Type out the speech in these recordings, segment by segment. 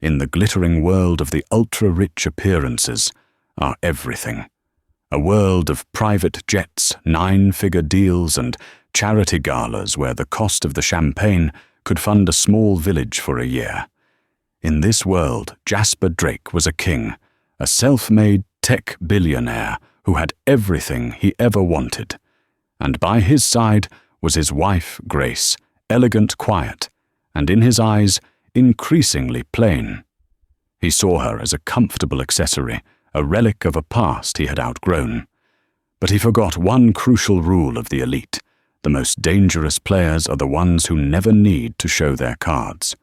in the glittering world of the ultra-rich appearances, are everything. A world of private jets, 9-figure deals, and charity galas where the cost of the champagne could fund a small village for a year. In this world, Jasper Drake was a king, a self-made tech billionaire who had everything he ever wanted. And by his side was his wife, Grace, elegant, quiet, and in his eyes, increasingly plain. He saw her as a comfortable accessory, a relic of a past he had outgrown. But he forgot one crucial rule of the elite. The most dangerous players are the ones who never need to show their cards.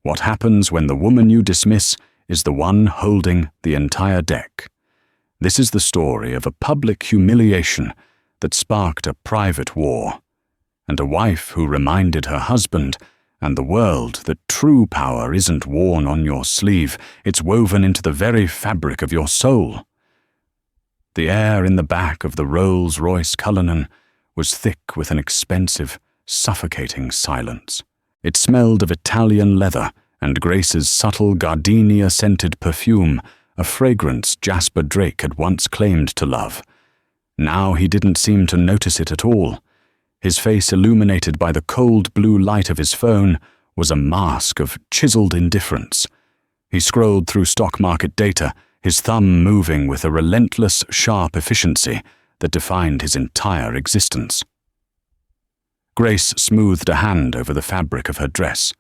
What happens when the woman you dismiss is the one holding the entire deck? This is the story of a public humiliation that sparked a private war, and a wife who reminded her husband and the world that true power isn't worn on your sleeve, it's woven into the very fabric of your soul. The air in the back of the Rolls-Royce Cullinan was thick with an expensive, suffocating silence. It smelled of Italian leather and Grace's subtle gardenia-scented perfume, a fragrance Jasper Drake had once claimed to love. Now he didn't seem to notice it at all. His face, illuminated by the cold blue light of his phone, was a mask of chiseled indifference. He scrolled through stock market data, his thumb moving with a relentless, sharp efficiency that defined his entire existence. Grace smoothed a hand over the fabric of her dress.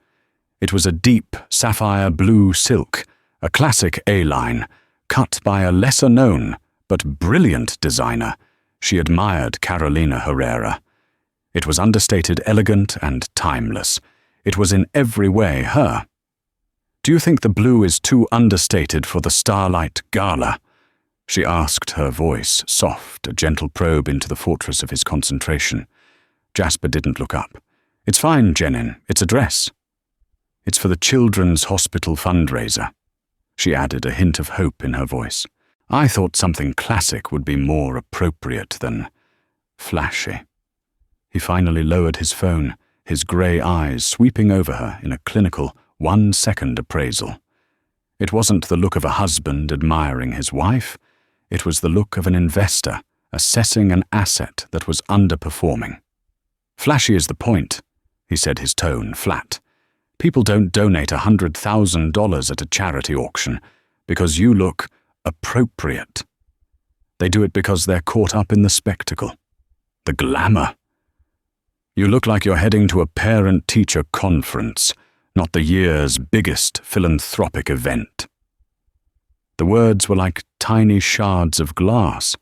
It was a deep, sapphire blue silk, a classic A-line, cut by a lesser-known but brilliant designer. She admired Carolina Herrera. It was understated, elegant, and timeless. It was in every way her. "Do you think the blue is too understated for the Starlight Gala?" she asked, her voice soft, a gentle probe into the fortress of his concentration. Jasper didn't look up. "It's fine, Jenin. It's a dress." "It's for the Children's Hospital fundraiser," she added, a hint of hope in her voice. "I thought something classic would be more appropriate than flashy." He finally lowered his phone, his grey eyes sweeping over her in a clinical, 1-second appraisal. It wasn't the look of a husband admiring his wife. It was the look of an investor assessing an asset that was underperforming. "Flashy is the point," he said, his tone flat. "People don't donate $100,000 at a charity auction because you look appropriate. They do it because they're caught up in the spectacle, the glamour. You look like you're heading to a parent-teacher conference, not the year's biggest philanthropic event." The words were like tiny shards of glass,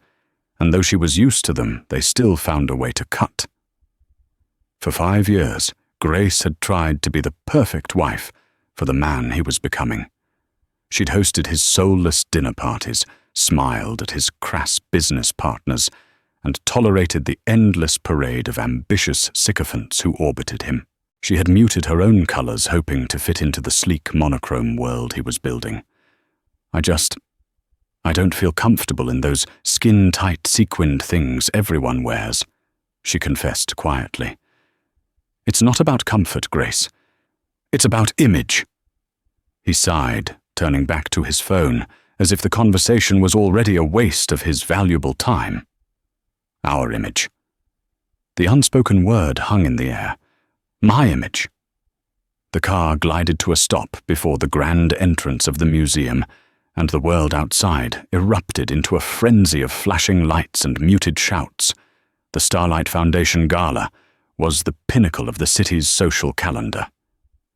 and though she was used to them, they still found a way to cut. For 5 years, Grace had tried to be the perfect wife for the man he was becoming. She'd hosted his soulless dinner parties, smiled at his crass business partners, and tolerated the endless parade of ambitious sycophants who orbited him. She had muted her own colors, hoping to fit into the sleek monochrome world he was building. I don't feel comfortable in those skin-tight sequined things everyone wears," she confessed quietly. "It's not about comfort, Grace. It's about image." He sighed, turning back to his phone, as if the conversation was already a waste of his valuable time. "Our image." The unspoken word hung in the air. "My image." The car glided to a stop before the grand entrance of the museum, and the world outside erupted into a frenzy of flashing lights and muted shouts. The Starlight Foundation Gala was the pinnacle of the city's social calendar.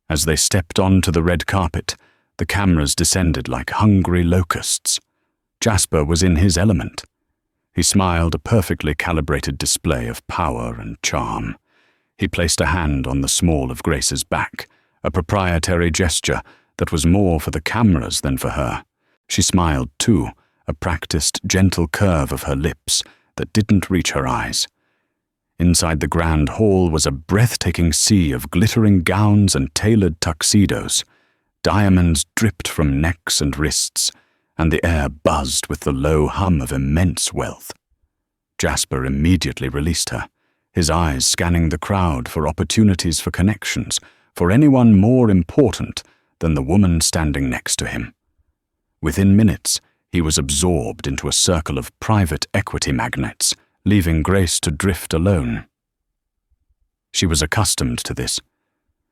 As they stepped onto the red carpet, the cameras descended like hungry locusts. Jasper was in his element. He smiled, a perfectly calibrated display of power and charm. He placed a hand on the small of Grace's back, a proprietary gesture that was more for the cameras than for her. She smiled too, a practiced, gentle curve of her lips that didn't reach her eyes. Inside the grand hall was a breathtaking sea of glittering gowns and tailored tuxedos. Diamonds dripped from necks and wrists, and the air buzzed with the low hum of immense wealth. Jasper immediately released her, his eyes scanning the crowd for opportunities for connections, for anyone more important than the woman standing next to him. Within minutes, he was absorbed into a circle of private equity magnates, leaving Grace to drift alone. She was accustomed to this.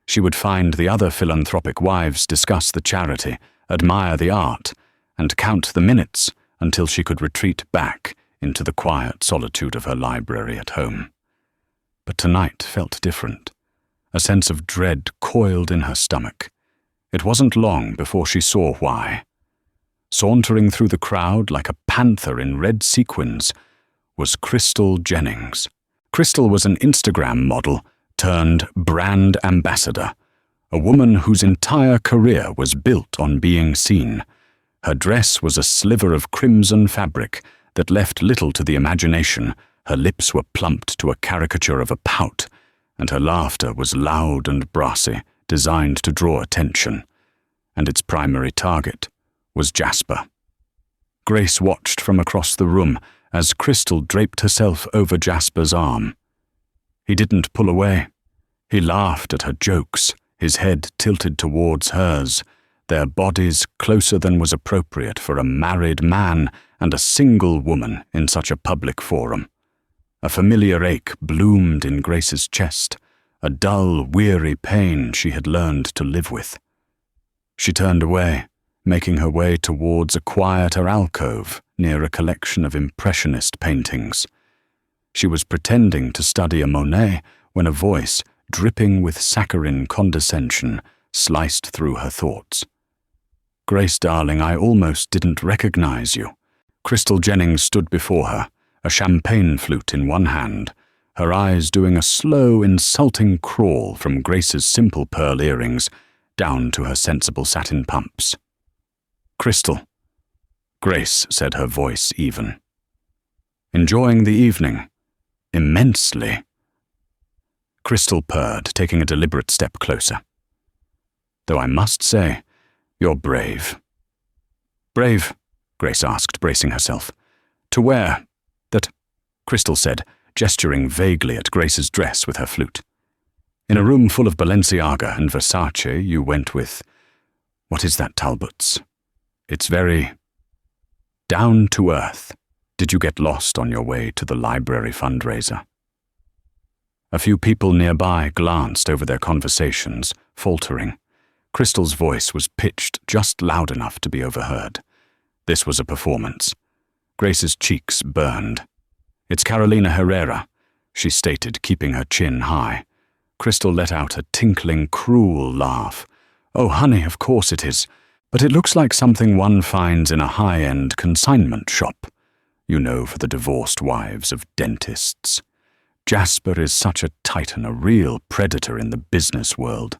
She would find the other philanthropic wives discuss the charity, admire the art, and count the minutes until she could retreat back into the quiet solitude of her library at home. But tonight felt different. A sense of dread coiled in her stomach. It wasn't long before she saw why. Sauntering through the crowd like a panther in red sequins was Crystal Jennings. Crystal was an Instagram model turned brand ambassador, a woman whose entire career was built on being seen. Her dress was a sliver of crimson fabric that left little to the imagination. Her lips were plumped to a caricature of a pout, and her laughter was loud and brassy, designed to draw attention. And its primary target was Jasper. Grace watched from across the room as Crystal draped herself over Jasper's arm. He didn't pull away. He laughed at her jokes, his head tilted towards hers, their bodies closer than was appropriate for a married man and a single woman in such a public forum. A familiar ache bloomed in Grace's chest, a dull, weary pain she had learned to live with. She turned away, making her way towards a quieter alcove near a collection of impressionist paintings. She was pretending to study a Monet when a voice, dripping with saccharine condescension, sliced through her thoughts. "Grace, darling, I almost didn't recognize you." Crystal Jennings stood before her, a champagne flute in one hand, her eyes doing a slow, insulting crawl from Grace's simple pearl earrings down to her sensible satin pumps. "Crystal," Grace said, her voice even. "Enjoying the evening?" "Immensely." Crystal purred, taking a deliberate step closer. "Though I must say, you're brave." "Brave?" Grace asked, bracing herself. "To wear that," Crystal said, gesturing vaguely at Grace's dress with her flute. "In a room full of Balenciaga and Versace, you went with, what is that, Talbot's? It's very down to earth. Did you get lost on your way to the library fundraiser?" A few people nearby glanced over their conversations, faltering. Crystal's voice was pitched just loud enough to be overheard. This was a performance. Grace's cheeks burned. "It's Carolina Herrera," she stated, keeping her chin high. Crystal let out a tinkling, cruel laugh. "Oh, honey, of course it is. But it looks like something one finds in a high-end consignment shop. You know, for the divorced wives of dentists. Jasper is such a titan, a real predator in the business world.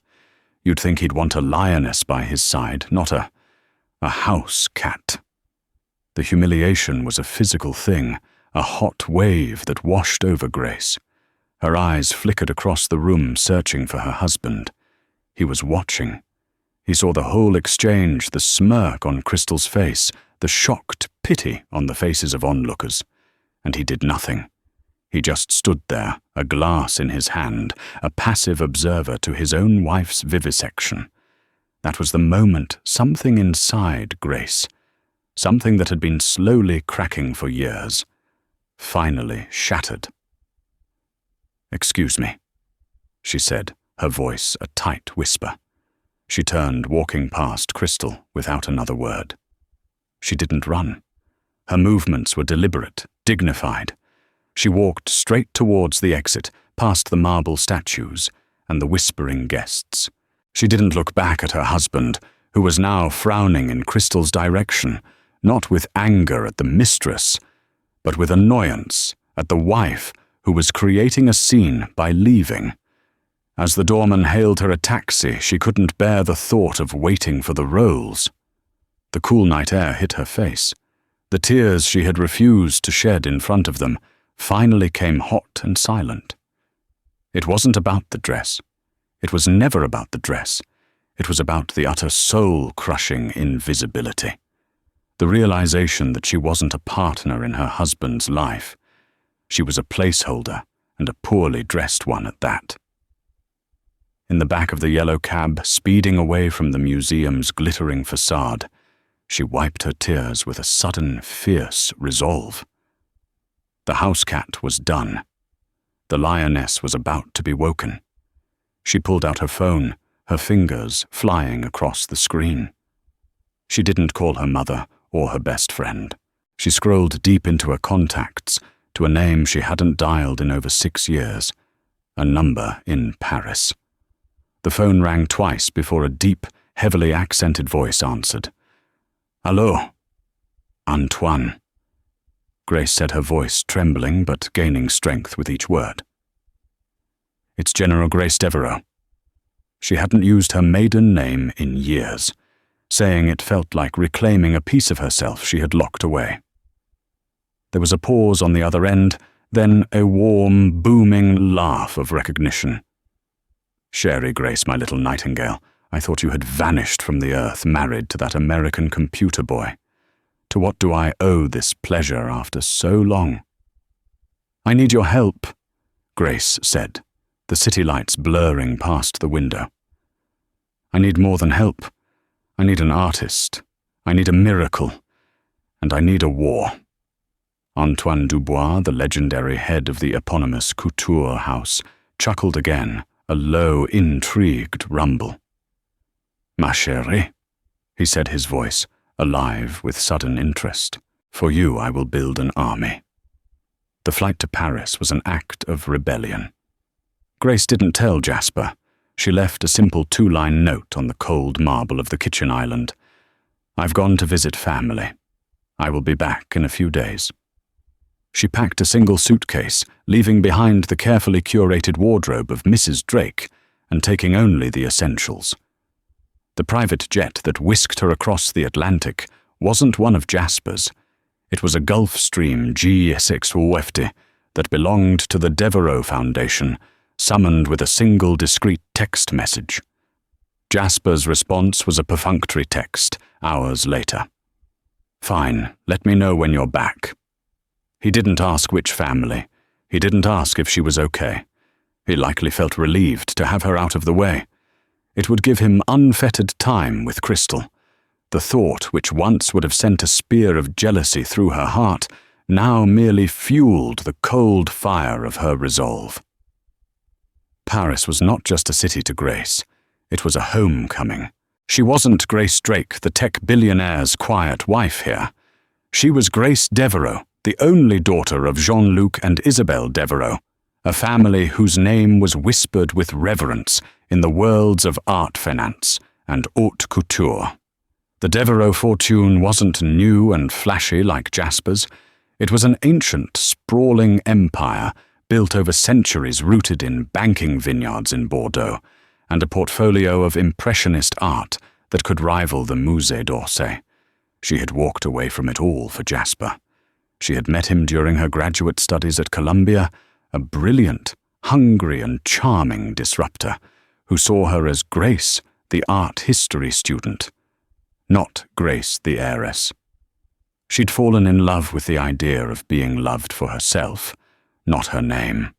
You'd think he'd want a lioness by his side, not a house cat." The humiliation was a physical thing, a hot wave that washed over Grace. Her eyes flickered across the room, searching for her husband. He was watching. He saw the whole exchange, the smirk on Crystal's face, the shocked pity on the faces of onlookers. And he did nothing. He just stood there, a glass in his hand, a passive observer to his own wife's vivisection. That was the moment something inside Grace, something that had been slowly cracking for years, finally shattered. "Excuse me," she said, her voice a tight whisper. She turned, walking past Crystal without another word. She didn't run. Her movements were deliberate, dignified. She walked straight towards the exit, past the marble statues and the whispering guests. She didn't look back at her husband, who was now frowning in Crystal's direction, not with anger at the mistress, but with annoyance at the wife who was creating a scene by leaving. As the doorman hailed her a taxi, she couldn't bear the thought of waiting for the rolls. The cool night air hit her face. The tears she had refused to shed in front of them finally came hot and silent. It wasn't about the dress. It was never about the dress. It was about the utter soul-crushing invisibility. The realization that she wasn't a partner in her husband's life. She was a placeholder, and a poorly dressed one at that. in the back of the yellow cab, speeding away from the museum's glittering facade, she wiped her tears with a sudden, fierce resolve. The house cat was done. The lioness was about to be woken. She pulled out her phone, her fingers flying across the screen. She didn't call her mother or her best friend. She scrolled deep into her contacts to a name she hadn't dialed in over 6 years, a number in Paris. The phone rang twice before a deep, heavily accented voice answered. "Allô? Antoine." Grace said, her voice trembling but gaining strength with each word. "It's General Grace Devereux." She hadn't used her maiden name in years, saying it felt like reclaiming a piece of herself she had locked away. There was a pause on the other end, then a warm, booming laugh of recognition. "Chère Grace, my little nightingale, I thought you had vanished from the earth, married to that American computer boy. To what do I owe this pleasure after so long?" "I need your help," Grace said, the city lights blurring past the window. "I need more than help. I need an artist. I need a miracle. And I need a war." Antoine Dubois, the legendary head of the eponymous Couture house, chuckled again, a low, intrigued rumble. "Ma chérie," he said, his voice alive with sudden interest. "For you I will build an army." The flight to Paris was an act of rebellion. Grace didn't tell Jasper. She left a simple 2-line note on the cold marble of the kitchen island. "I've gone to visit family. I will be back in a few days." She packed a single suitcase, leaving behind the carefully curated wardrobe of Mrs. Drake and taking only the essentials. The private jet that whisked her across the Atlantic wasn't one of Jasper's. It was a Gulfstream G650 that belonged to the Devereux Foundation, summoned with a single discreet text message. Jasper's response was a perfunctory text, hours later. "Fine, let me know when you're back." He didn't ask which family. He didn't ask if she was okay. He likely felt relieved to have her out of the way. It would give him unfettered time with Crystal. The thought, which once would have sent a spear of jealousy through her heart, now merely fueled the cold fire of her resolve. Paris was not just a city to Grace. It was a homecoming. She wasn't Grace Drake, the tech billionaire's quiet wife here. She was Grace Devereux, the only daughter of Jean-Luc and Isabelle Devereux, a family whose name was whispered with reverence in the worlds of art finance and haute couture. The Devereux fortune wasn't new and flashy like Jasper's. It was an ancient, sprawling empire built over centuries, rooted in banking vineyards in Bordeaux and a portfolio of impressionist art that could rival the Musée d'Orsay. She had walked away from it all for Jasper. She had met him during her graduate studies at Columbia, a brilliant, hungry and charming disruptor who saw her as Grace, the art history student, not Grace, the heiress. She'd fallen in love with the idea of being loved for herself, not her name.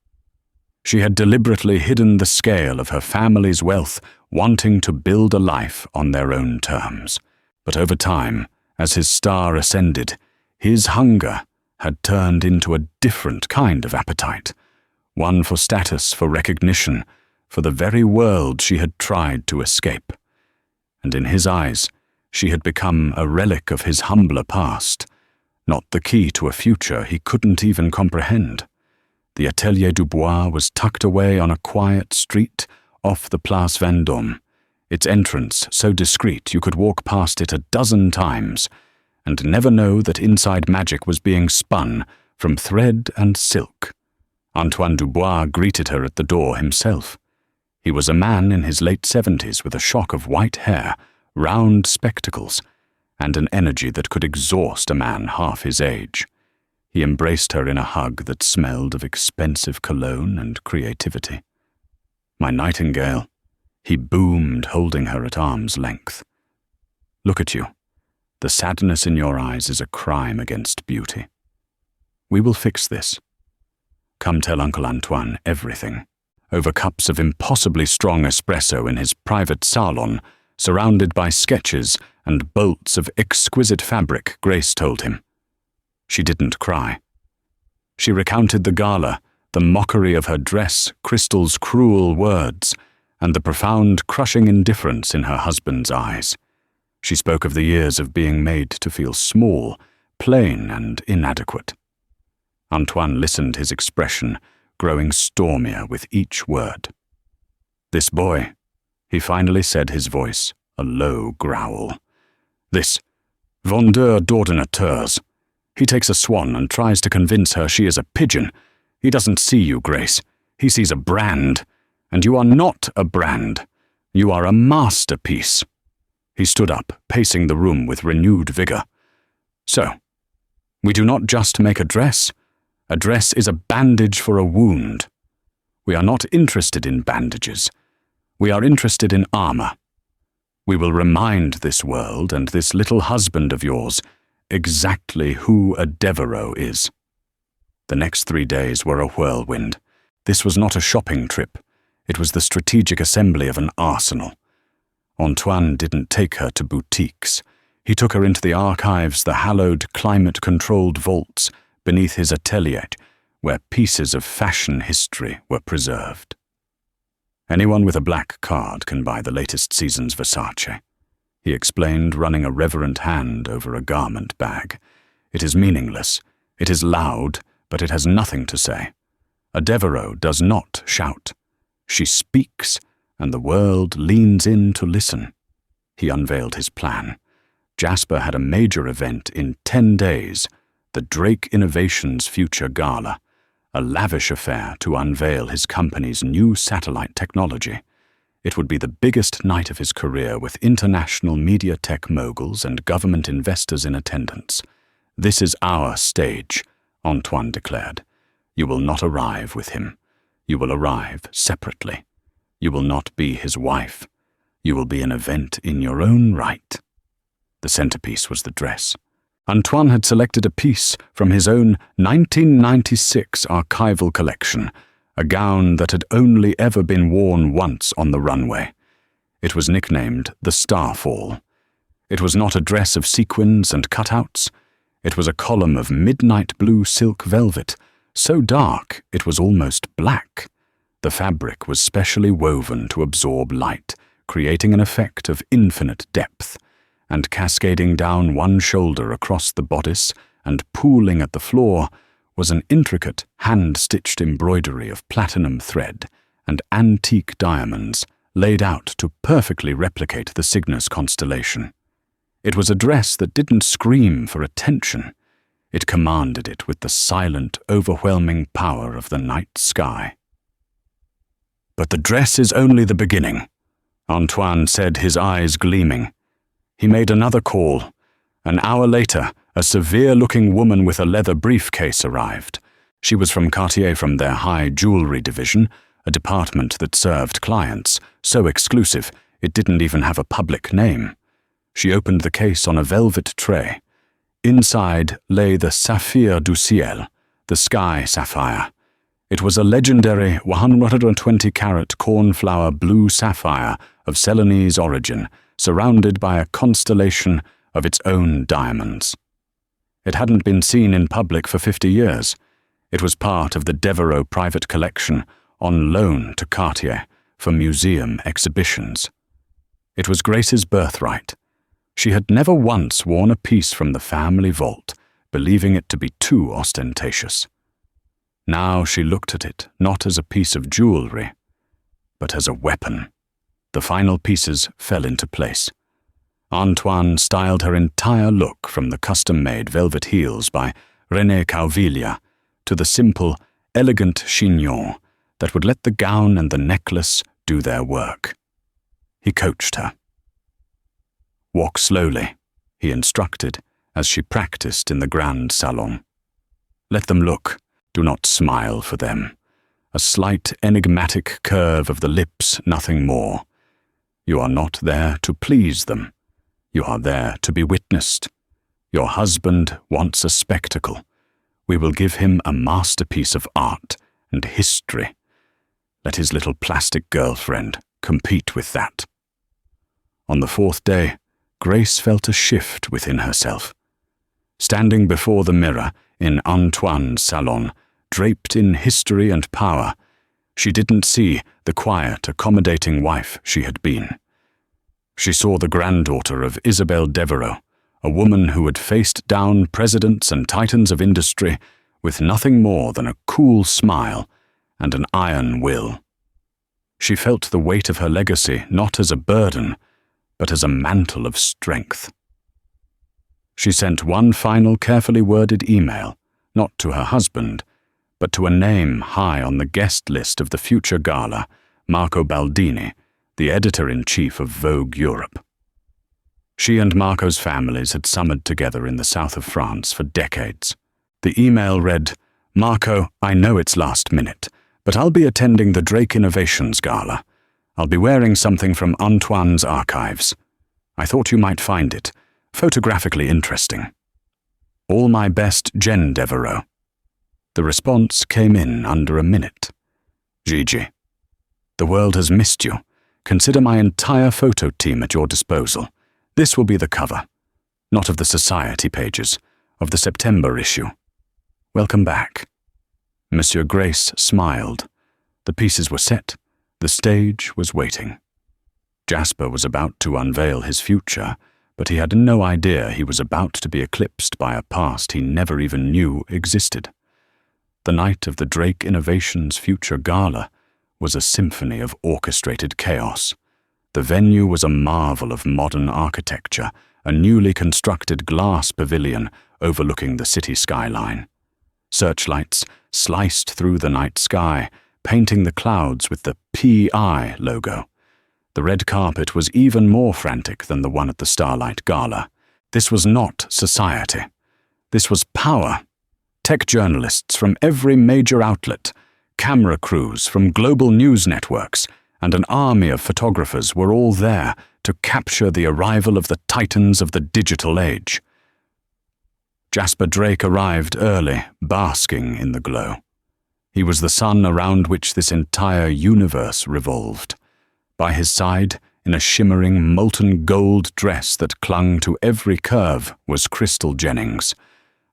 She had deliberately hidden the scale of her family's wealth, wanting to build a life on their own terms. But over time, as his star ascended, his hunger had turned into a different kind of appetite, one for status, for recognition, for the very world she had tried to escape. And in his eyes, she had become a relic of his humbler past, not the key to a future he couldn't even comprehend. The Atelier Dubois was tucked away on a quiet street off the Place Vendôme, its entrance so discreet you could walk past it a dozen times and never know that inside magic was being spun from thread and silk. Antoine Dubois greeted her at the door himself. He was a man in his late 70s with a shock of white hair, round spectacles, and an energy that could exhaust a man half his age. He embraced her in a hug that smelled of expensive cologne and creativity. "My nightingale," he boomed, holding her at arm's length. "Look at you. The sadness in your eyes is a crime against beauty. We will fix this. Come tell Uncle Antoine everything." over cups of impossibly strong espresso in his private salon, surrounded by sketches and bolts of exquisite fabric, Grace told him. She didn't cry. She recounted the gala, the mockery of her dress, Crystal's cruel words, and the profound, crushing indifference in her husband's eyes. She spoke of the years of being made to feel small, plain, and inadequate. Antoine listened, his expression growing stormier with each word. "This boy," he finally said, his voice a low growl. "This vendeur d'ordinateurs. He takes a swan and tries to convince her she is a pigeon. He doesn't see you, Grace. He sees a brand. And you are not a brand. You are a masterpiece." He stood up, pacing the room with renewed vigor. "So, we do not just make a dress. A dress is a bandage for a wound. We are not interested in bandages. We are interested in armor. We will remind this world and this little husband of yours exactly who a Devereux is." The next 3 days were a whirlwind. This was not a shopping trip. It was the strategic assembly of an arsenal. Antoine didn't take her to boutiques. He took her into the archives, the hallowed, climate-controlled vaults beneath his atelier, where pieces of fashion history were preserved. "Anyone with a black card can buy the latest season's Versace," he explained, running a reverent hand over a garment bag. "It is meaningless. It is loud, but it has nothing to say. A Devereux does not shout. She speaks, and the world leans in to listen." He unveiled his plan. Jasper had a major event in 10 days, the Drake Innovations Future Gala, a lavish affair to unveil his company's new satellite technology. It would be the biggest night of his career, with international media tech moguls and government investors in attendance. "This is our stage," Antoine declared. "You will not arrive with him. You will arrive separately. You will not be his wife. You will be an event in your own right." The centerpiece was the dress. Antoine had selected a piece from his own 1996 archival collection, a gown that had only ever been worn once on the runway. It was nicknamed the Starfall. It was not a dress of sequins and cutouts. It was a column of midnight blue silk velvet, so dark it was almost black. The fabric was specially woven to absorb light, creating an effect of infinite depth, and cascading down one shoulder across the bodice and pooling at the floor was an intricate hand-stitched embroidery of platinum thread and antique diamonds laid out to perfectly replicate the Cygnus constellation. It was a dress that didn't scream for attention. It commanded it with the silent, overwhelming power of the night sky. "But the dress is only the beginning," Antoine said, his eyes gleaming. He made another call. An hour later, a severe-looking woman with a leather briefcase arrived. She was from Cartier, from their high jewelry division, a department that served clients, so exclusive it didn't even have a public name. She opened the case on a velvet tray. Inside lay the Saphir du Ciel, the sky sapphire. It was a legendary 120-carat cornflower blue sapphire of Ceylonese origin, surrounded by a constellation of its own diamonds. It hadn't been seen in public for 50 years. It was part of the Devereux private collection, on loan to Cartier for museum exhibitions. It was Grace's birthright. She had never once worn a piece from the family vault, believing it to be too ostentatious. Now she looked at it not as a piece of jewelry, but as a weapon. The final pieces fell into place. Antoine styled her entire look, from the custom-made velvet heels by René Cauvilla to the simple, elegant chignon that would let the gown and the necklace do their work. He coached her. "Walk slowly," he instructed as she practiced in the grand salon. "Let them look. Do not smile for them. A slight, enigmatic curve of the lips, nothing more. You are not there to please them. You are there to be witnessed. Your husband wants a spectacle. We will give him a masterpiece of art and history. Let his little plastic girlfriend compete with that. On the fourth day, Grace felt a shift within herself. Standing before the mirror in Antoine's salon, draped in history and power, she didn't see the quiet, accommodating wife she had been. She saw the granddaughter of Isabelle Devereux, a woman who had faced down presidents and titans of industry with nothing more than a cool smile and an iron will. She felt the weight of her legacy not as a burden, but as a mantle of strength. She sent one final carefully worded email, not to her husband, but to a name high on the guest list of the future gala, Marco Baldini, the editor-in-chief of Vogue Europe. She and Marco's families had summered together in the south of France for decades. The email read, "Marco, I know it's last minute, but I'll be attending the Drake Innovations Gala. I'll be wearing something from Antoine's archives. I thought you might find it photographically interesting. All my best, Jen Devereux." The response came in under a minute. "Gigi, the world has missed you. Consider my entire photo team at your disposal. This will be the cover, not of the society pages, of the September issue. Welcome back." Monsieur Grace smiled. The pieces were set. The stage was waiting. Jasper was about to unveil his future, but he had no idea he was about to be eclipsed by a past he never even knew existed. The night of the Drake Innovations Future Gala was a symphony of orchestrated chaos. The venue was a marvel of modern architecture, a newly constructed glass pavilion overlooking the city skyline. Searchlights sliced through the night sky, painting the clouds with the PI logo. The red carpet was even more frantic than the one at the Starlight Gala. This was not society. This was power. Tech journalists from every major outlet, camera crews from global news networks, and an army of photographers were all there to capture the arrival of the titans of the digital age. Jasper Drake arrived early, basking in the glow. He was the sun around which this entire universe revolved. By his side, in a shimmering molten gold dress that clung to every curve, was Crystal Jennings.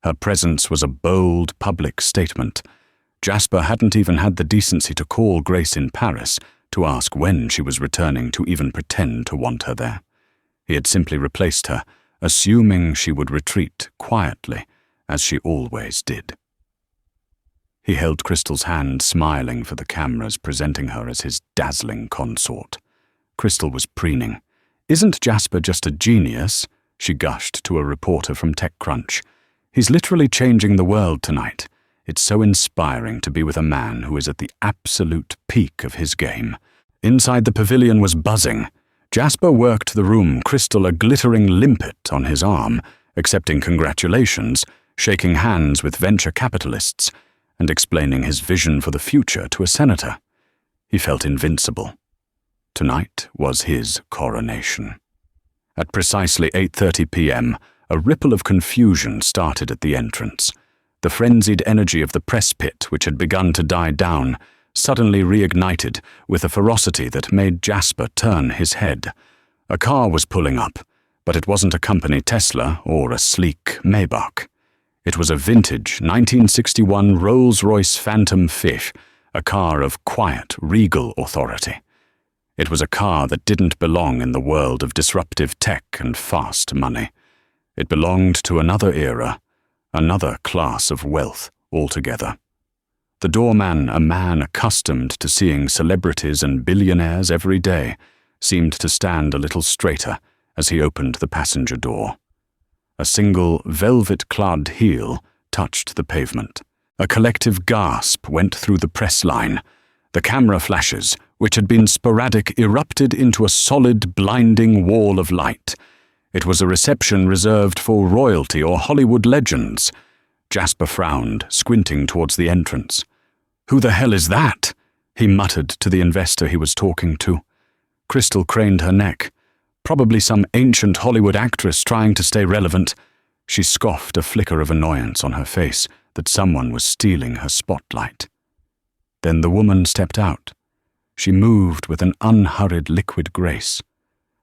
Her presence was a bold public statement. Jasper hadn't even had the decency to call Grace in Paris to ask when she was returning to even pretend to want her there. He had simply replaced her, assuming she would retreat quietly, as she always did. He held Crystal's hand, smiling for the cameras, presenting her as his dazzling consort. Crystal was preening. "Isn't Jasper just a genius?" she gushed to a reporter from TechCrunch. "He's literally changing the world tonight. It's so inspiring to be with a man who is at the absolute peak of his game." Inside the pavilion was buzzing. Jasper worked the room, Crystal a glittering limpet on his arm, accepting congratulations, shaking hands with venture capitalists, and explaining his vision for the future to a senator. He felt invincible. Tonight was his coronation. At precisely 8:30 p.m., a ripple of confusion started at the entrance. The frenzied energy of the press pit, which had begun to die down, suddenly reignited with a ferocity that made Jasper turn his head. A car was pulling up, but it wasn't a company Tesla or a sleek Maybach. It was a vintage 1961 Rolls-Royce Phantom Fish, a car of quiet, regal authority. It was a car that didn't belong in the world of disruptive tech and fast money. It belonged to another era, another class of wealth altogether. The doorman, a man accustomed to seeing celebrities and billionaires every day, seemed to stand a little straighter as he opened the passenger door. A single velvet-clad heel touched the pavement. A collective gasp went through the press line. The camera flashes, which had been sporadic, erupted into a solid, blinding wall of light. It was a reception reserved for royalty or Hollywood legends. Jasper frowned, squinting towards the entrance. "Who the hell is that?" he muttered to the investor he was talking to. Crystal craned her neck. Probably some ancient Hollywood actress trying to stay relevant. She scoffed, a flicker of annoyance on her face that someone was stealing her spotlight. Then the woman stepped out. She moved with an unhurried liquid grace.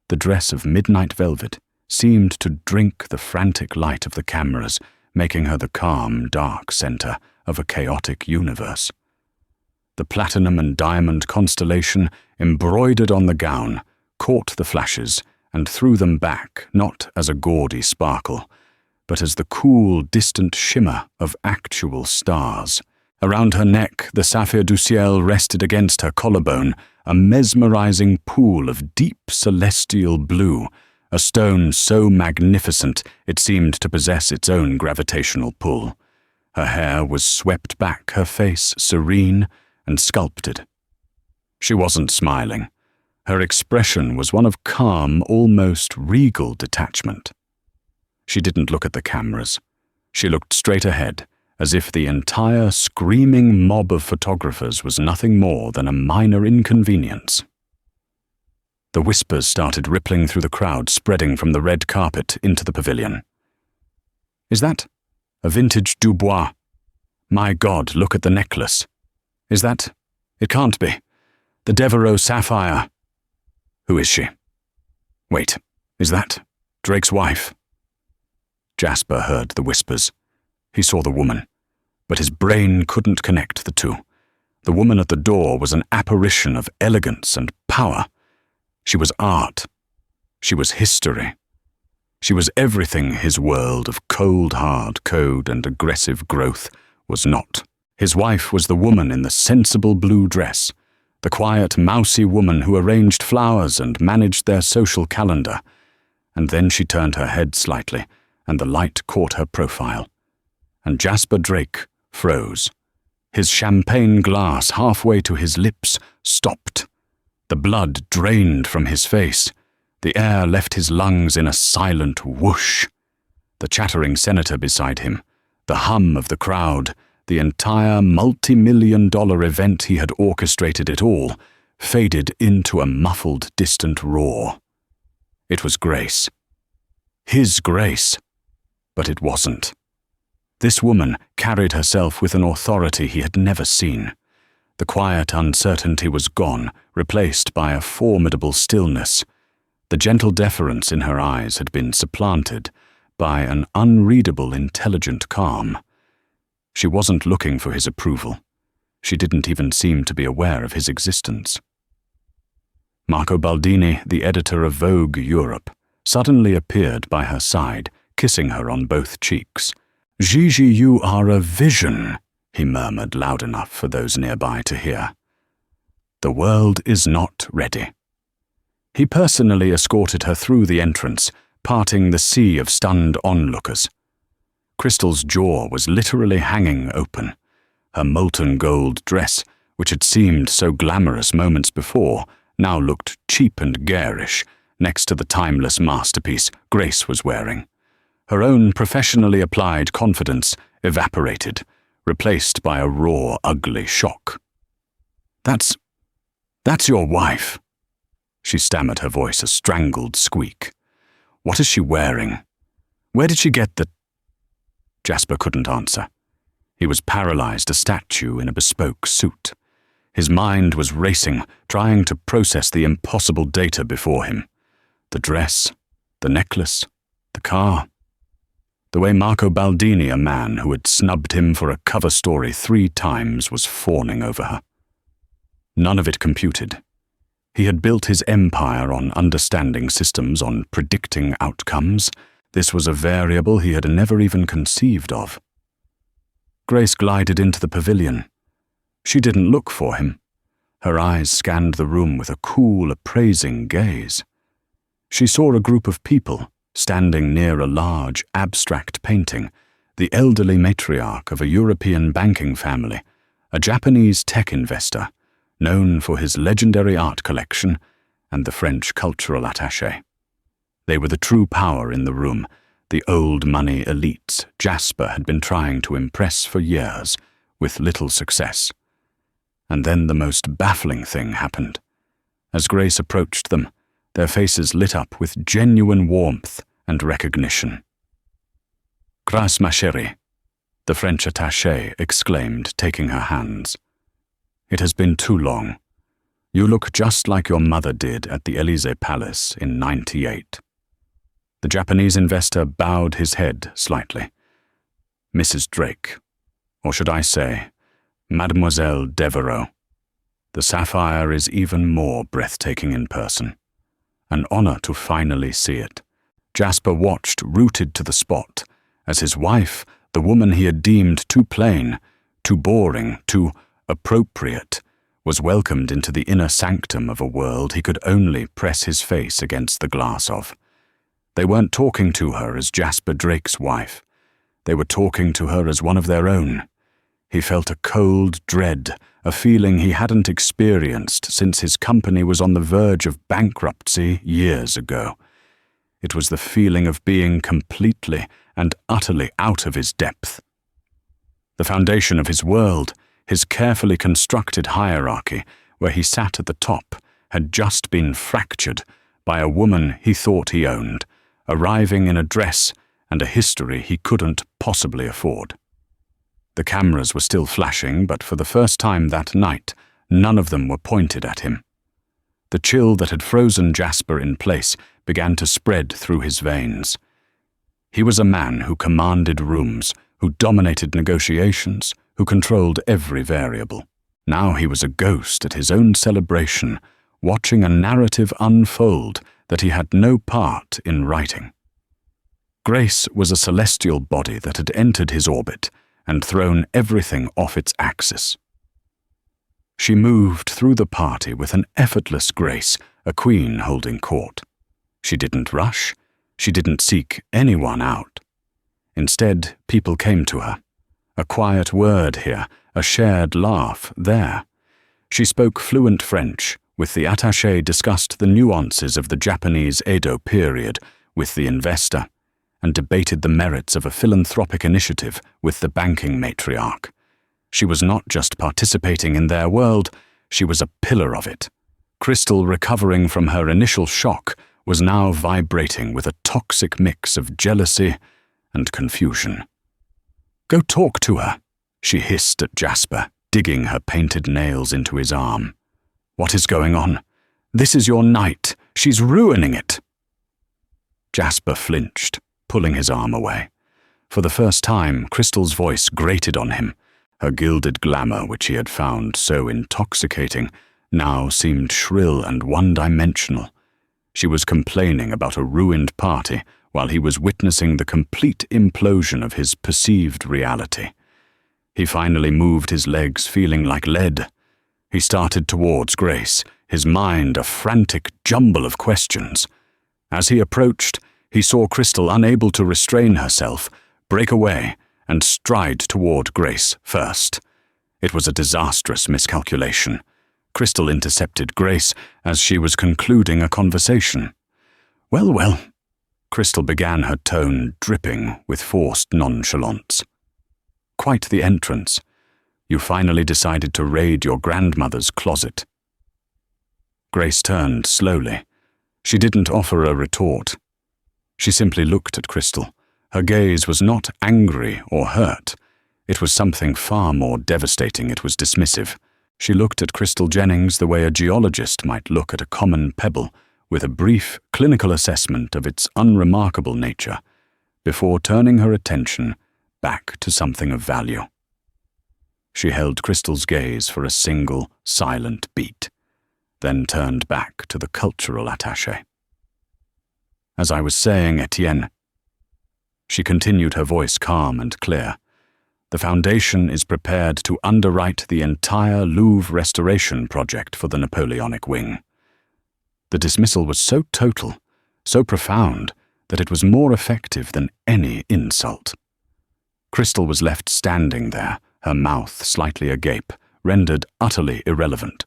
The dress of midnight velvet seemed to drink the frantic light of the cameras, making her the calm, dark center of a chaotic universe. The platinum and diamond constellation embroidered on the gown caught the flashes and threw them back not as a gaudy sparkle, but as the cool, distant shimmer of actual stars. Around her neck, the sapphire du ciel rested against her collarbone, a mesmerizing pool of deep celestial blue, a stone so magnificent it seemed to possess its own gravitational pull. Her hair was swept back, her face serene and sculpted. She wasn't smiling. Her expression was one of calm, almost regal detachment. She didn't look at the cameras. She looked straight ahead, as if the entire screaming mob of photographers was nothing more than a minor inconvenience. The whispers started rippling through the crowd, spreading from the red carpet into the pavilion. "Is that a vintage Dubois? My God, look at the necklace. Is that? It can't be. The Devereux sapphire. Who is she? Wait, is that Drake's wife?" Jasper heard the whispers. He saw the woman, but his brain couldn't connect the two. The woman at the door was an apparition of elegance and power. She was art. She was history. She was everything his world of cold, hard code and aggressive growth was not. His wife was the woman in the sensible blue dress, the quiet, mousy woman who arranged flowers and managed their social calendar. And then she turned her head slightly, and the light caught her profile. And Jasper Drake froze. His champagne glass, halfway to his lips, stopped. The blood drained from his face. The air left his lungs in a silent whoosh. The chattering senator beside him, the hum of the crowd, the entire multi-million-dollar event he had orchestrated it all, faded into a muffled, distant roar. It was Grace. His Grace. But it wasn't. This woman carried herself with an authority he had never seen. The quiet uncertainty was gone, replaced by a formidable stillness. The gentle deference in her eyes had been supplanted by an unreadable, intelligent calm. She wasn't looking for his approval. She didn't even seem to be aware of his existence. Marco Baldini, the editor of Vogue Europe, suddenly appeared by her side, kissing her on both cheeks. "Gigi, you are a vision," he murmured loud enough for those nearby to hear. "The world is not ready." He personally escorted her through the entrance, parting the sea of stunned onlookers. Crystal's jaw was literally hanging open. Her molten gold dress, which had seemed so glamorous moments before, now looked cheap and garish next to the timeless masterpiece Grace was wearing. Her own professionally applied confidence evaporated, replaced by a raw, ugly shock. That's your wife," she stammered, her voice a strangled squeak. "What is she wearing? Where did she get the—" Jasper couldn't answer. He was paralyzed, a statue in a bespoke suit. His mind was racing, trying to process the impossible data before him. The dress, the necklace, the car. The way Marco Baldini, a man who had snubbed him for a cover story 3 times, was fawning over her. None of it computed. He had built his empire on understanding systems, on predicting outcomes. This was a variable he had never even conceived of. Grace glided into the pavilion. She didn't look for him. Her eyes scanned the room with a cool, appraising gaze. She saw a group of people standing near a large, abstract painting, the elderly matriarch of a European banking family, a Japanese tech investor, known for his legendary art collection, and the French cultural attaché. They were the true power in the room, the old money elites Jasper had been trying to impress for years, with little success. And then the most baffling thing happened. As Grace approached them, their faces lit up with genuine warmth and recognition. "Grâce, ma chérie," the French attaché exclaimed, taking her hands. "It has been too long. You look just like your mother did at the Élysée Palace in '98. The Japanese investor bowed his head slightly. Mrs. Drake, or should I say, Mademoiselle Devereux. The sapphire is even more breathtaking in person. An honor to finally see it. Jasper watched, rooted to the spot, as his wife, the woman he had deemed too plain, too boring, too appropriate, was welcomed into the inner sanctum of a world he could only press his face against the glass of. They weren't talking to her as Jasper Drake's wife. They were talking to her as one of their own. He felt a cold dread, a feeling he hadn't experienced since his company was on the verge of bankruptcy years ago. It was the feeling of being completely and utterly out of his depth. The foundation of his world, his carefully constructed hierarchy, where he sat at the top, had just been fractured by a woman he thought he owned, arriving in a dress and a history he couldn't possibly afford. The cameras were still flashing, but for the first time that night, none of them were pointed at him. The chill that had frozen Jasper in place began to spread through his veins. He was a man who commanded rooms, who dominated negotiations, who controlled every variable. Now he was a ghost at his own celebration, watching a narrative unfold that he had no part in writing. Grace was a celestial body that had entered his orbit and thrown everything off its axis. She moved through the party with an effortless grace, a queen holding court. She didn't rush. She didn't seek anyone out. Instead, people came to her. A quiet word here, a shared laugh there. She spoke fluent French. With the attaché discussed the nuances of the Japanese Edo period with the investor, and debated the merits of a philanthropic initiative with the banking matriarch. She was not just participating in their world, she was a pillar of it. Crystal, recovering from her initial shock, was now vibrating with a toxic mix of jealousy and confusion. "Go talk to her," she hissed at Jasper, digging her painted nails into his arm. "What is going on? This is your night. She's ruining it." Jasper flinched, pulling his arm away. For the first time, Crystal's voice grated on him. Her gilded glamour, which he had found so intoxicating, now seemed shrill and one-dimensional. She was complaining about a ruined party while he was witnessing the complete implosion of his perceived reality. He finally moved his legs, feeling like lead. He started towards Grace, his mind a frantic jumble of questions. As he approached, he saw Crystal, unable to restrain herself, break away and stride toward Grace first. It was a disastrous miscalculation. Crystal intercepted Grace as she was concluding a conversation. Well, Crystal began, her tone dripping with forced nonchalance. "Quite the entrance. You finally decided to raid your grandmother's closet." Grace turned slowly. She didn't offer a retort. She simply looked at Crystal. Her gaze was not angry or hurt. It was something far more devastating. It was dismissive. She looked at Crystal Jennings the way a geologist might look at a common pebble, with a brief clinical assessment of its unremarkable nature, before turning her attention back to something of value. She held Crystal's gaze for a single, silent beat, then turned back to the cultural attaché. "As I was saying, Etienne," she continued, her voice calm and clear, "the Foundation is prepared to underwrite the entire Louvre restoration project for the Napoleonic wing." The dismissal was so total, so profound, that it was more effective than any insult. Crystal was left standing there, her mouth slightly agape, rendered utterly irrelevant.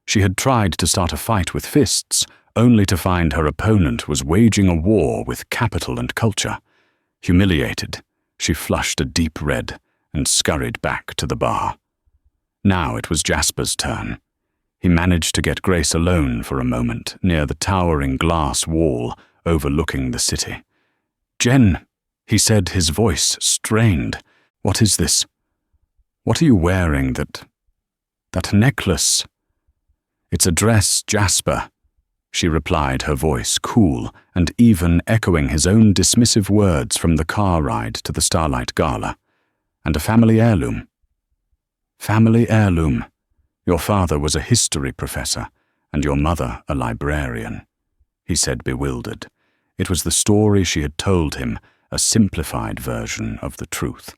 She had tried to start a fight with fists, only to find her opponent was waging a war with capital and culture. Humiliated, she flushed a deep red and scurried back to the bar. Now it was Jasper's turn. He managed to get Grace alone for a moment near the towering glass wall overlooking the city. "Jen," he said, his voice strained. "What is this? What are you wearing? That necklace?" "It's a dress, Jasper," she replied, her voice cool and even echoing his own dismissive words from the car ride to the Starlight Gala. "And a family heirloom." "Family heirloom. Your father was a history professor, and your mother a librarian," he said, bewildered. It was the story she had told him, a simplified version of the truth.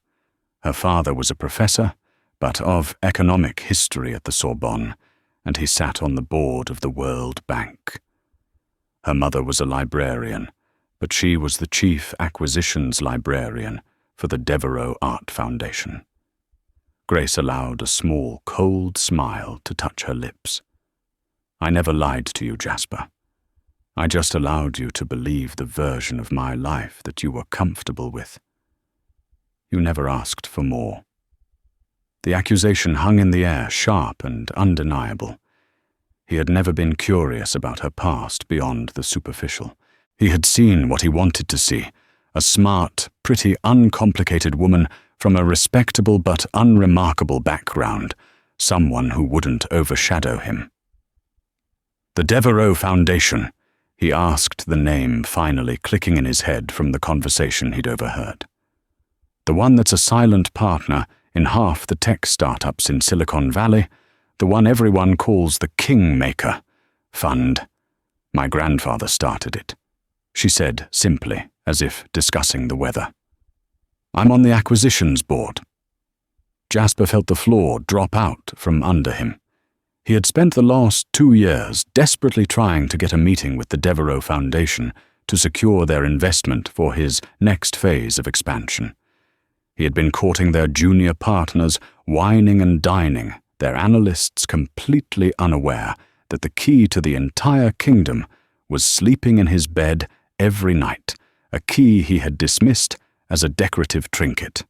Her father was a professor, but of economic history at the Sorbonne, and he sat on the board of the World Bank. Her mother was a librarian, but she was the chief acquisitions librarian for the Devereux Art Foundation. Grace allowed a small, cold smile to touch her lips. "I never lied to you, Jasper. I just allowed you to believe the version of my life that you were comfortable with. You never asked for more." The accusation hung in the air, sharp and undeniable. He had never been curious about her past beyond the superficial. He had seen what he wanted to see, a smart, pretty, uncomplicated woman from a respectable but unremarkable background, someone who wouldn't overshadow him. "The Devereux Foundation," he asked, the name finally clicking in his head from the conversation he'd overheard. "The one that's a silent partner in half the tech startups in Silicon Valley, the one everyone calls the Kingmaker Fund. My grandfather started it," she said simply, as if discussing the weather. "I'm on the acquisitions board." Jasper felt the floor drop out from under him. He had spent the last 2 years desperately trying to get a meeting with the Devereux Foundation to secure their investment for his next phase of expansion. He had been courting their junior partners, wining and dining, their analysts completely unaware that the key to the entire kingdom was sleeping in his bed every night, a key he had dismissed as a decorative trinket.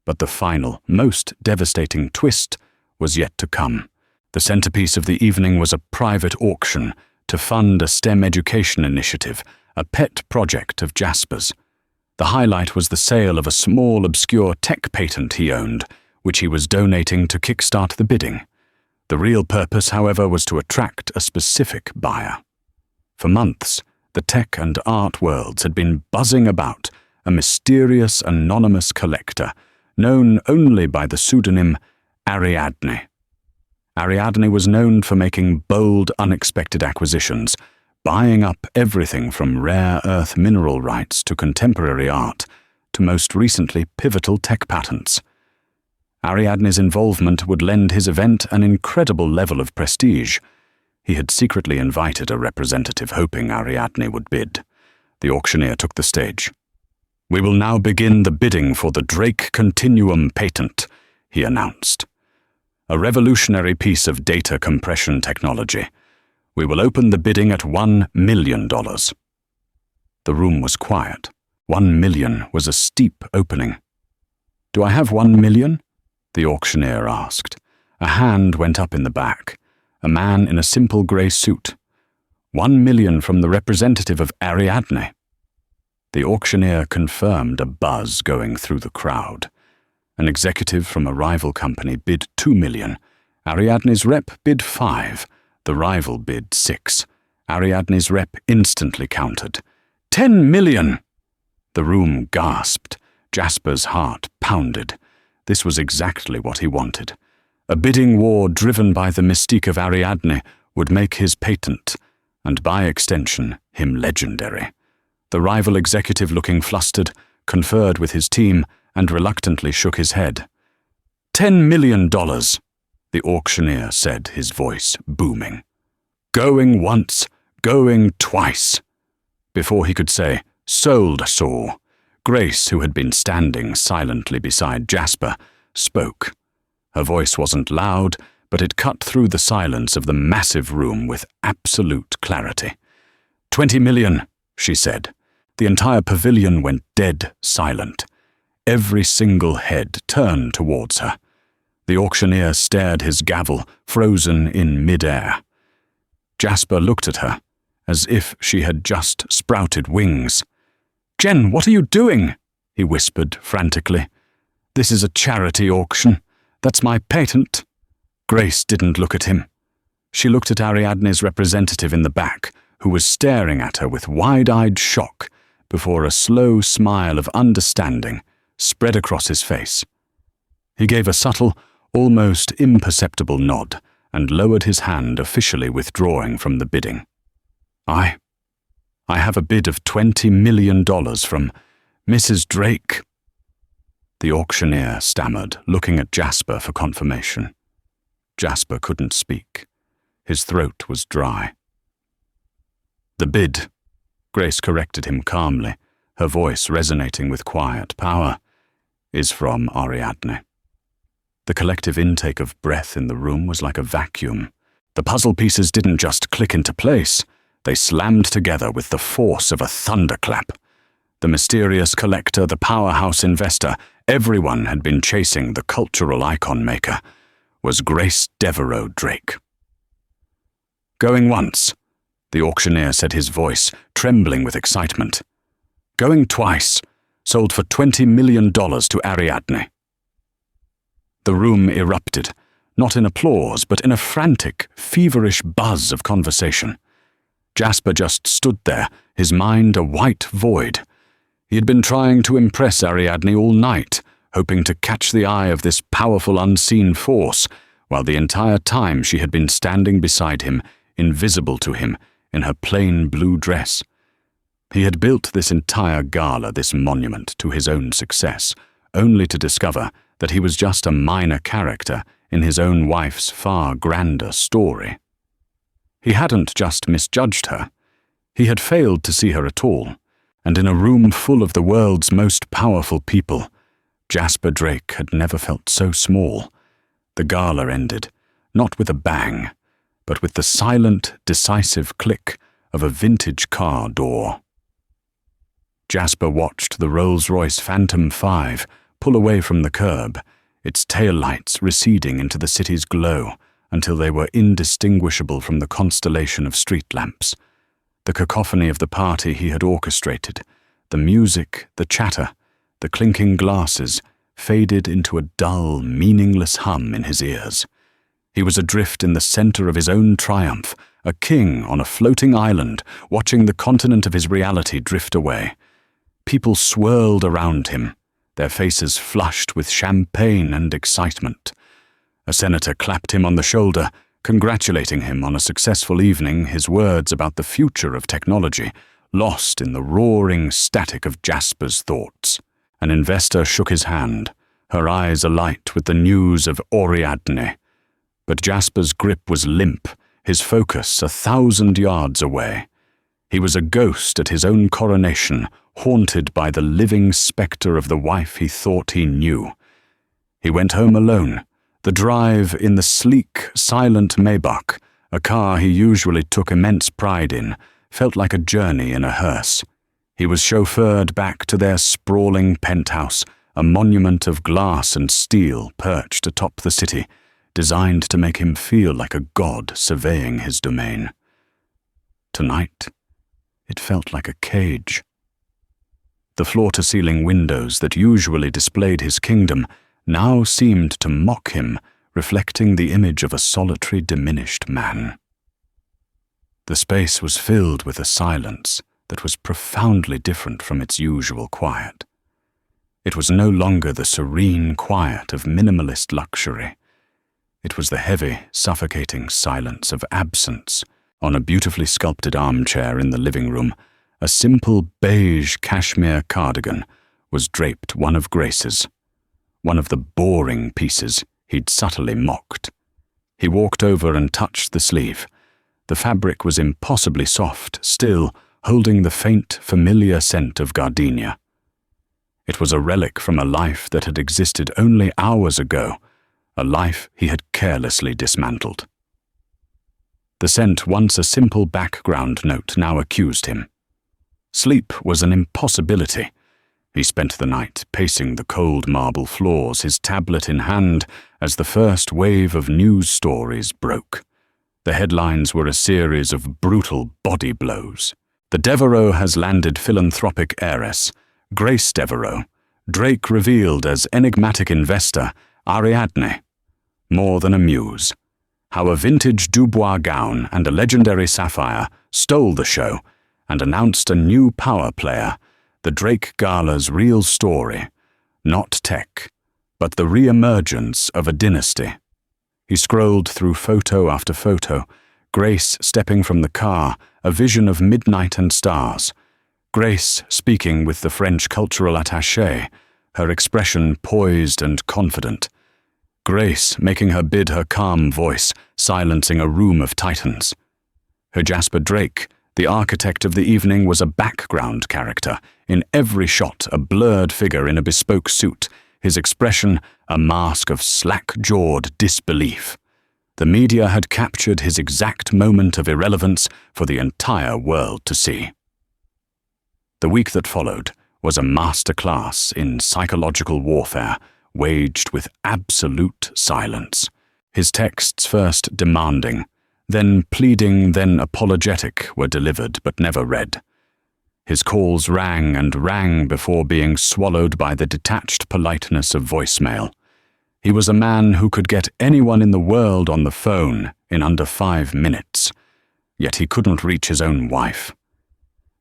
But the final, most devastating twist was yet to come. The centerpiece of the evening was a private auction to fund a STEM education initiative, a pet project of Jasper's. The highlight was the sale of a small, obscure tech patent he owned, which he was donating to kickstart the bidding. The real purpose, however, was to attract a specific buyer. For months, the tech and art worlds had been buzzing about a mysterious, anonymous collector, known only by the pseudonym Ariadne. Ariadne was known for making bold, unexpected acquisitions, buying up everything from rare earth mineral rights to contemporary art, to most recently pivotal tech patents. Ariadne's involvement would lend his event an incredible level of prestige. He had secretly invited a representative hoping Ariadne would bid. The auctioneer took the stage. "We will now begin the bidding for the Drake Continuum patent," he announced. "A revolutionary piece of data compression technology. We will open the bidding at $1 million. The room was quiet. 1 million was a steep opening. "Do I have 1 million? The auctioneer asked. A hand went up in the back. A man in a simple grey suit. 1 million from the representative of Ariadne. The auctioneer confirmed a buzz going through the crowd. An executive from a rival company bid 2 million. Ariadne's rep bid 5. The rival bid 6. Ariadne's rep instantly countered. 10 million! The room gasped. Jasper's heart pounded. This was exactly what he wanted. A bidding war driven by the mystique of Ariadne would make his patent, and by extension, him legendary. The rival executive, looking flustered, conferred with his team and reluctantly shook his head. $10 million, the auctioneer said, his voice booming. Going once, going twice. Before he could say, sold saw, Grace, who had been standing silently beside Jasper, spoke. Her voice wasn't loud, but it cut through the silence of the massive room with absolute clarity. 20 million, she said. The entire pavilion went dead silent. Every single head turned towards her. The auctioneer stared his gavel, frozen in mid-air. Jasper looked at her, as if she had just sprouted wings. "Jen, what are you doing?" he whispered frantically. "This is a charity auction. That's my patent." Grace didn't look at him. She looked at Ariadne's representative in the back, who was staring at her with wide-eyed shock before a slow smile of understanding spread across his face. He gave a subtle, almost imperceptible nod and lowered his hand, officially withdrawing from the bidding. I have a bid of $20 million from Mrs. Drake." The auctioneer stammered, looking at Jasper for confirmation. Jasper couldn't speak. His throat was dry. "The bid," Grace corrected him calmly, her voice resonating with quiet power, "is from Ariadne." The collective intake of breath in the room was like a vacuum. The puzzle pieces didn't just click into place, they slammed together with the force of a thunderclap. The mysterious collector, the powerhouse investor, everyone had been chasing the cultural icon maker, was Grace Devereaux Drake. "Going once," the auctioneer said, his voice trembling with excitement. "Going twice, sold for $20 million to Ariadne." The room erupted, not in applause, but in a frantic, feverish buzz of conversation. Jasper just stood there, his mind a white void. He had been trying to impress Ariadne all night, hoping to catch the eye of this powerful unseen force, while the entire time she had been standing beside him, invisible to him, in her plain blue dress. He had built this entire gala, this monument to his own success, only to discover that he was just a minor character in his own wife's far grander story. He hadn't just misjudged her. He had failed to see her at all, and in a room full of the world's most powerful people, Jasper Drake had never felt so small. The gala ended, not with a bang, but with the silent, decisive click of a vintage car door. Jasper watched the Rolls-Royce Phantom 5 pull away from the curb, its taillights receding into the city's glow until they were indistinguishable from the constellation of street lamps. The cacophony of the party he had orchestrated, the music, the chatter, the clinking glasses, faded into a dull, meaningless hum in his ears. He was adrift in the center of his own triumph, a king on a floating island, watching the continent of his reality drift away. People swirled around him, their faces flushed with champagne and excitement. A senator clapped him on the shoulder, congratulating him on a successful evening, his words about the future of technology lost in the roaring static of Jasper's thoughts. An investor shook his hand, her eyes alight with the news of Ariadne. But Jasper's grip was limp, his focus 1,000 yards away. He was a ghost at his own coronation, haunted by the living spectre of the wife he thought he knew. He went home alone, the drive in the sleek, silent Maybach, a car he usually took immense pride in, felt like a journey in a hearse. He was chauffeured back to their sprawling penthouse, a monument of glass and steel perched atop the city, designed to make him feel like a god surveying his domain. Tonight, it felt like a cage. The floor-to-ceiling windows that usually displayed his kingdom now seemed to mock him, reflecting the image of a solitary, diminished man. The space was filled with a silence that was profoundly different from its usual quiet. It was no longer the serene quiet of minimalist luxury. It was the heavy, suffocating silence of absence. On a beautifully sculpted armchair in the living room, a simple beige cashmere cardigan was draped one of Grace's, one of the boring pieces he'd subtly mocked. He walked over and touched the sleeve. The fabric was impossibly soft, still holding the faint, familiar scent of gardenia. It was a relic from a life that had existed only hours ago, a life he had carelessly dismantled. The scent, once a simple background note, now accused him. Sleep was an impossibility. He spent the night pacing the cold marble floors, his tablet in hand, as the first wave of news stories broke. The headlines were a series of brutal body blows. The Devereaux has landed philanthropic heiress, Grace Devereaux, Drake revealed as enigmatic investor, Ariadne. More than a muse. how a vintage Dubois gown and a legendary sapphire stole the show and announced a new power player, the Drake Gala's real story, not tech, but the re-emergence of a dynasty. He scrolled through photo after photo, Grace stepping from the car, a vision of midnight and stars. Grace speaking with the French cultural attaché, her expression poised and confident. Grace making her bid her calm voice, silencing a room of titans. Her Jasper Drake, the architect of the evening, was a background character, in every shot a blurred figure in a bespoke suit, his expression a mask of slack-jawed disbelief. The media had captured his exact moment of irrelevance for the entire world to see. The week that followed was a masterclass in psychological warfare, waged with absolute silence. His texts first demanding, then pleading, then apologetic were delivered but never read. His calls rang and rang before being swallowed by the detached politeness of voicemail. He was a man who could get anyone in the world on the phone in under 5 minutes, yet he couldn't reach his own wife.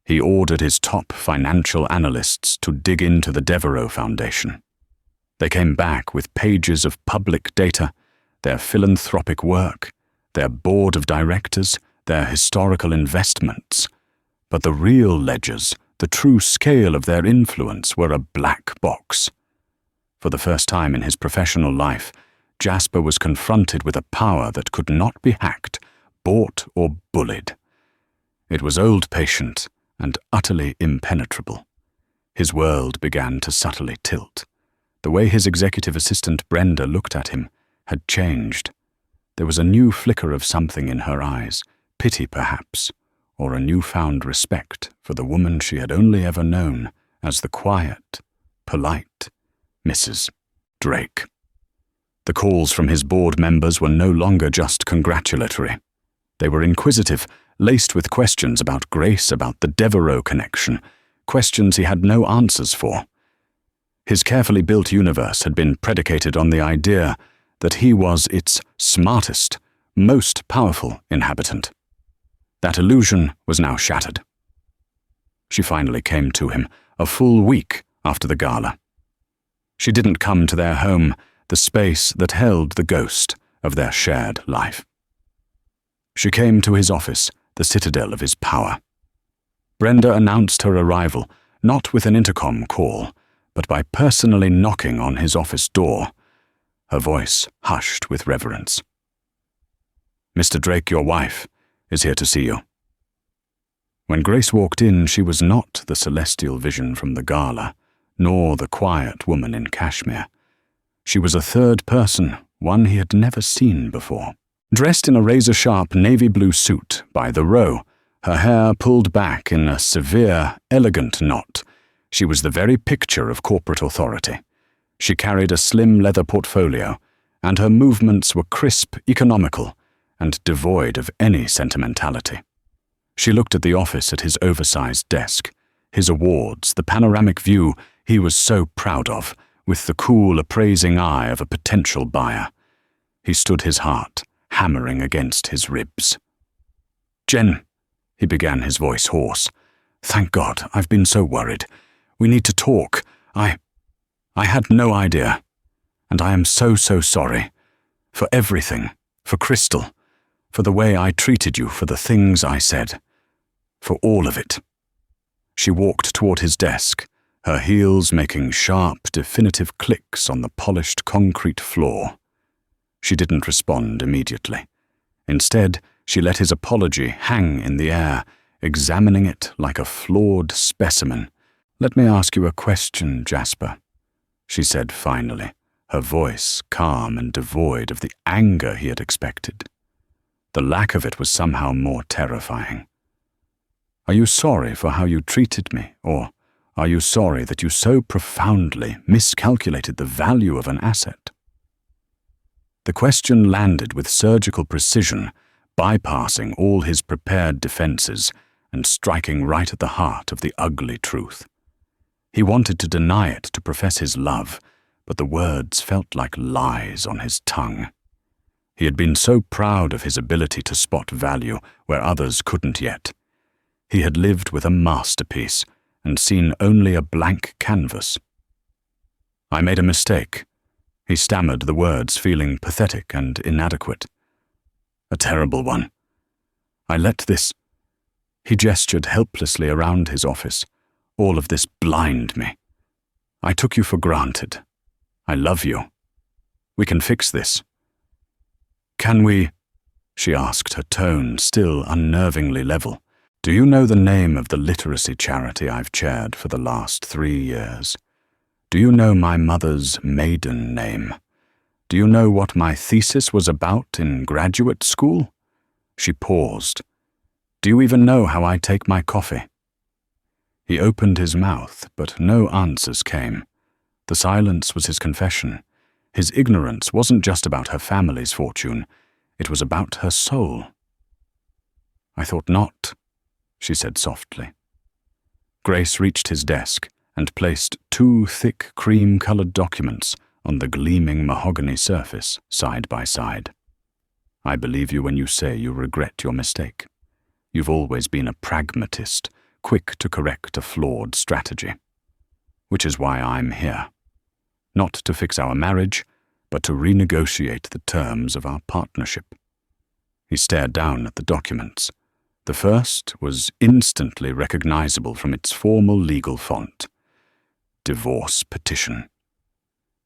He ordered his top financial analysts to dig into the Devereaux Foundation. They came back with pages of public data, their philanthropic work, their board of directors, their historical investments. But the real ledgers, the true scale of their influence, were a black box. For the first time in his professional life, Jasper was confronted with a power that could not be hacked, bought or bullied. It was old-patient and utterly impenetrable. His world began to subtly tilt. The way his executive assistant Brenda looked at him had changed. There was a new flicker of something in her eyes, pity perhaps, or a newfound respect for the woman she had only ever known as the quiet, polite Mrs. Drake. The calls from his board members were no longer just congratulatory. They were inquisitive, laced with questions about Grace, about the Devereaux connection, questions he had no answers for. His carefully built universe had been predicated on the idea that he was its smartest, most powerful inhabitant. That illusion was now shattered. She finally came to him, a full week after the gala. She didn't come to their home, the space that held the ghost of their shared life. She came to his office, the citadel of his power. Brenda announced her arrival, not with an intercom call, but by personally knocking on his office door, her voice hushed with reverence. "Mr. Drake, your wife, is here to see you." When Grace walked in, she was not the celestial vision from the gala, nor the quiet woman in cashmere. She was a third person, one he had never seen before. Dressed in a razor-sharp navy blue suit by the row, her hair pulled back in a severe, elegant knot, she was the very picture of corporate authority. She carried a slim leather portfolio, and her movements were crisp, economical, and devoid of any sentimentality. She looked at the office at his oversized desk, his awards, the panoramic view he was so proud of, with the cool, appraising eye of a potential buyer. He stood his heart, hammering against his ribs. "Jen," he began, his voice hoarse, "thank God, I've been so worried. We need to talk. I had no idea. And I am so sorry. For everything. For Crystal. For the way I treated you. For the things I said. For all of it." She walked toward his desk, her heels making sharp, definitive clicks on the polished concrete floor. She didn't respond immediately. Instead, she let his apology hang in the air, examining it like a flawed specimen. "Let me ask you a question, Jasper," she said finally, her voice calm and devoid of the anger he had expected. The lack of it was somehow more terrifying. "Are you sorry for how you treated me, or are you sorry that you so profoundly miscalculated the value of an asset?" The question landed with surgical precision, bypassing all his prepared defenses and striking right at the heart of the ugly truth. He wanted to deny it, to profess his love, but the words felt like lies on his tongue. He had been so proud of his ability to spot value where others couldn't yet. He had lived with a masterpiece and seen only a blank canvas. "I made a mistake." He stammered the words, feeling pathetic and inadequate. "A terrible one. I let this—" He gestured helplessly around his office. "All of this blind me. I took you for granted. I love you. We can fix this." "Can we?" she asked, her tone still unnervingly level. "Do you know the name of the literacy charity I've chaired for the last 3 years? Do you know my mother's maiden name? Do you know what my thesis was about in graduate school?" She paused. "Do you even know how I take my coffee?" He opened his mouth, but no answers came. The silence was his confession. His ignorance wasn't just about her family's fortune, it was about her soul. "I thought not," she said softly. Grace reached his desk and placed 2 thick cream-colored documents on the gleaming mahogany surface side by side. "I believe you when you say you regret your mistake. You've always been a pragmatist, quick to correct a flawed strategy. Which is why I'm here. Not to fix our marriage, but to renegotiate the terms of our partnership." He stared down at the documents. The first was instantly recognizable from its formal legal font. Divorce petition.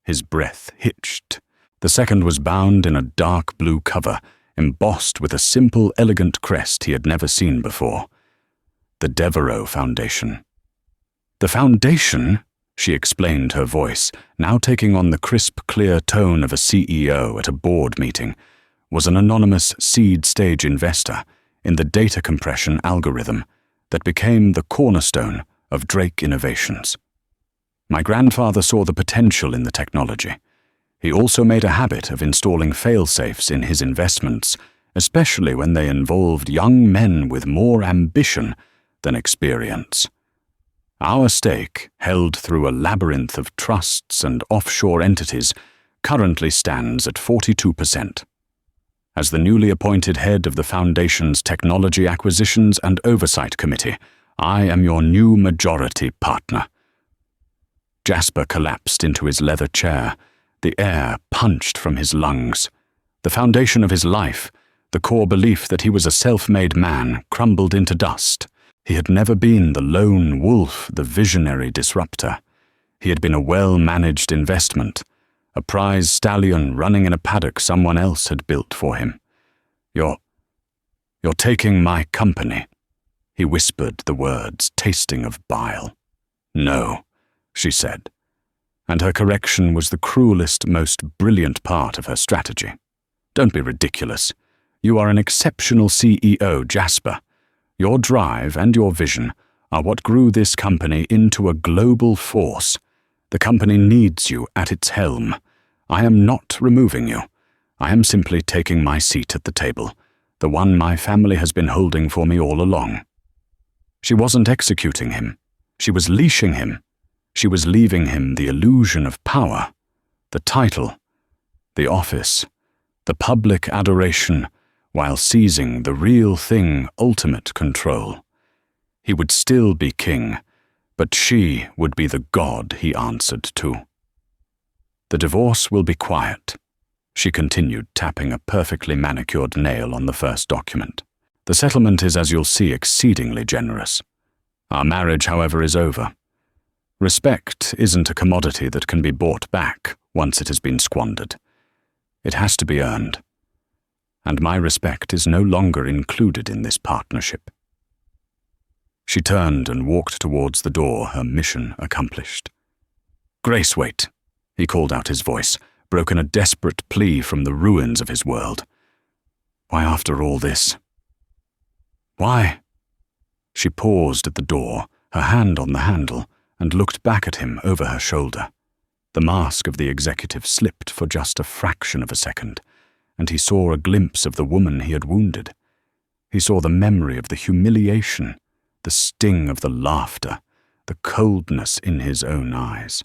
His breath hitched. The second was bound in a dark blue cover, embossed with a simple, elegant crest he had never seen before. The Devereux Foundation. "The foundation," she explained, her voice, now taking on the crisp, clear tone of a CEO at a board meeting, was an anonymous seed-stage investor in the data compression algorithm that became the cornerstone of Drake Innovations. "My grandfather saw the potential in the technology. He also made a habit of installing fail-safes in his investments, especially when they involved young men with more ambition than experience. Our stake, held through a labyrinth of trusts and offshore entities, currently stands at 42%. As the newly appointed head of the Foundation's Technology Acquisitions and Oversight Committee, I am your new majority partner." Jasper collapsed into his leather chair. The air punched from his lungs. The foundation of his life, the core belief that he was a self-made man, crumbled into dust. He had never been the lone wolf, the visionary disruptor. He had been a well-managed investment, a prize stallion running in a paddock someone else had built for him. You're taking my company," he whispered the words, tasting of bile. "No," she said, and her correction was the cruelest, most brilliant part of her strategy. "Don't be ridiculous. You are an exceptional CEO, Jasper. Your drive and your vision are what grew this company into a global force. The company needs you at its helm. I am not removing you. I am simply taking my seat at the table, the one my family has been holding for me all along." She wasn't executing him. She was leashing him. She was leaving him the illusion of power, the title, the office, the public adoration, while seizing the real thing, ultimate control. He would still be king, but she would be the god he answered to. "The divorce will be quiet," she continued, tapping a perfectly manicured nail on the first document. "The settlement is, as you'll see, exceedingly generous. Our marriage, however, is over. Respect isn't a commodity that can be bought back once it has been squandered. It has to be earned. And my respect is no longer included in this partnership." She turned and walked towards the door, her mission accomplished. "Grace, wait," he called out, his voice broken, a desperate plea from the ruins of his world. "Why, after all this? Why?" She paused at the door, her hand on the handle, and looked back at him over her shoulder. The mask of the executive slipped for just a fraction of a second, and he saw a glimpse of the woman he had wounded. He saw the memory of the humiliation, the sting of the laughter, the coldness in his own eyes.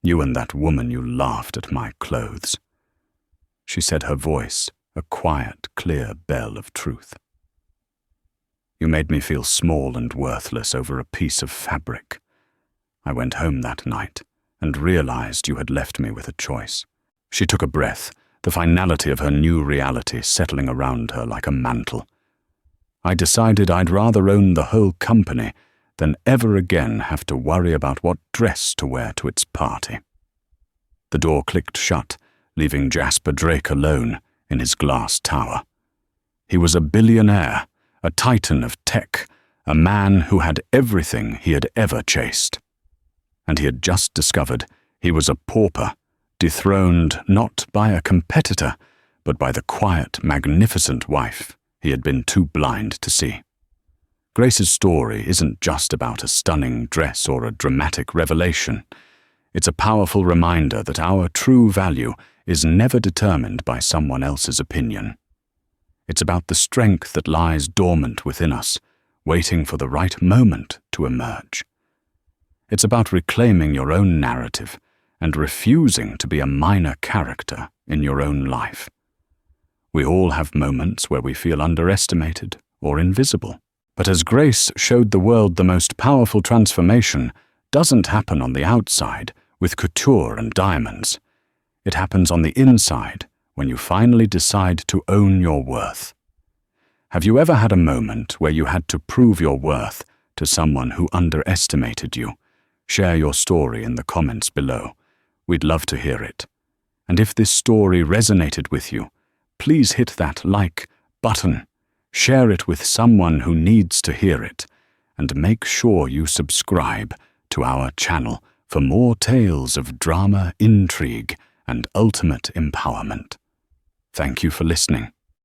"You and that woman, you laughed at my clothes." she said, her voice a quiet, clear bell of truth. You made me feel small and worthless over a piece of fabric. I went home that night and realized you had left me with a choice. She took a breath, the finality of her new reality settling around her like a mantle. I decided I'd rather own the whole company than ever again have to worry about what dress to wear to its party. The door clicked shut, leaving Jasper Drake alone in his glass tower. He was a billionaire, a titan of tech, a man who had everything he had ever chased. And he had just discovered he was a pauper, dethroned not by a competitor, but by the quiet, magnificent wife he had been too blind to see. Grace's story isn't just about a stunning dress or a dramatic revelation. It's a powerful reminder that our true value is never determined by someone else's opinion. It's about the strength that lies dormant within us, waiting for the right moment to emerge. It's about reclaiming your own narrative and refusing to be a minor character in your own life. We all have moments where we feel underestimated or invisible. But as Grace showed the world, the most powerful transformation doesn't happen on the outside with couture and diamonds. It happens on the inside when you finally decide to own your worth. Have you ever had a moment where you had to prove your worth to someone who underestimated you? Share your story in the comments below. We'd love to hear it. And if this story resonated with you, please hit that like button, share it with someone who needs to hear it, and make sure you subscribe to our channel for more tales of drama, intrigue, and ultimate empowerment. Thank you for listening.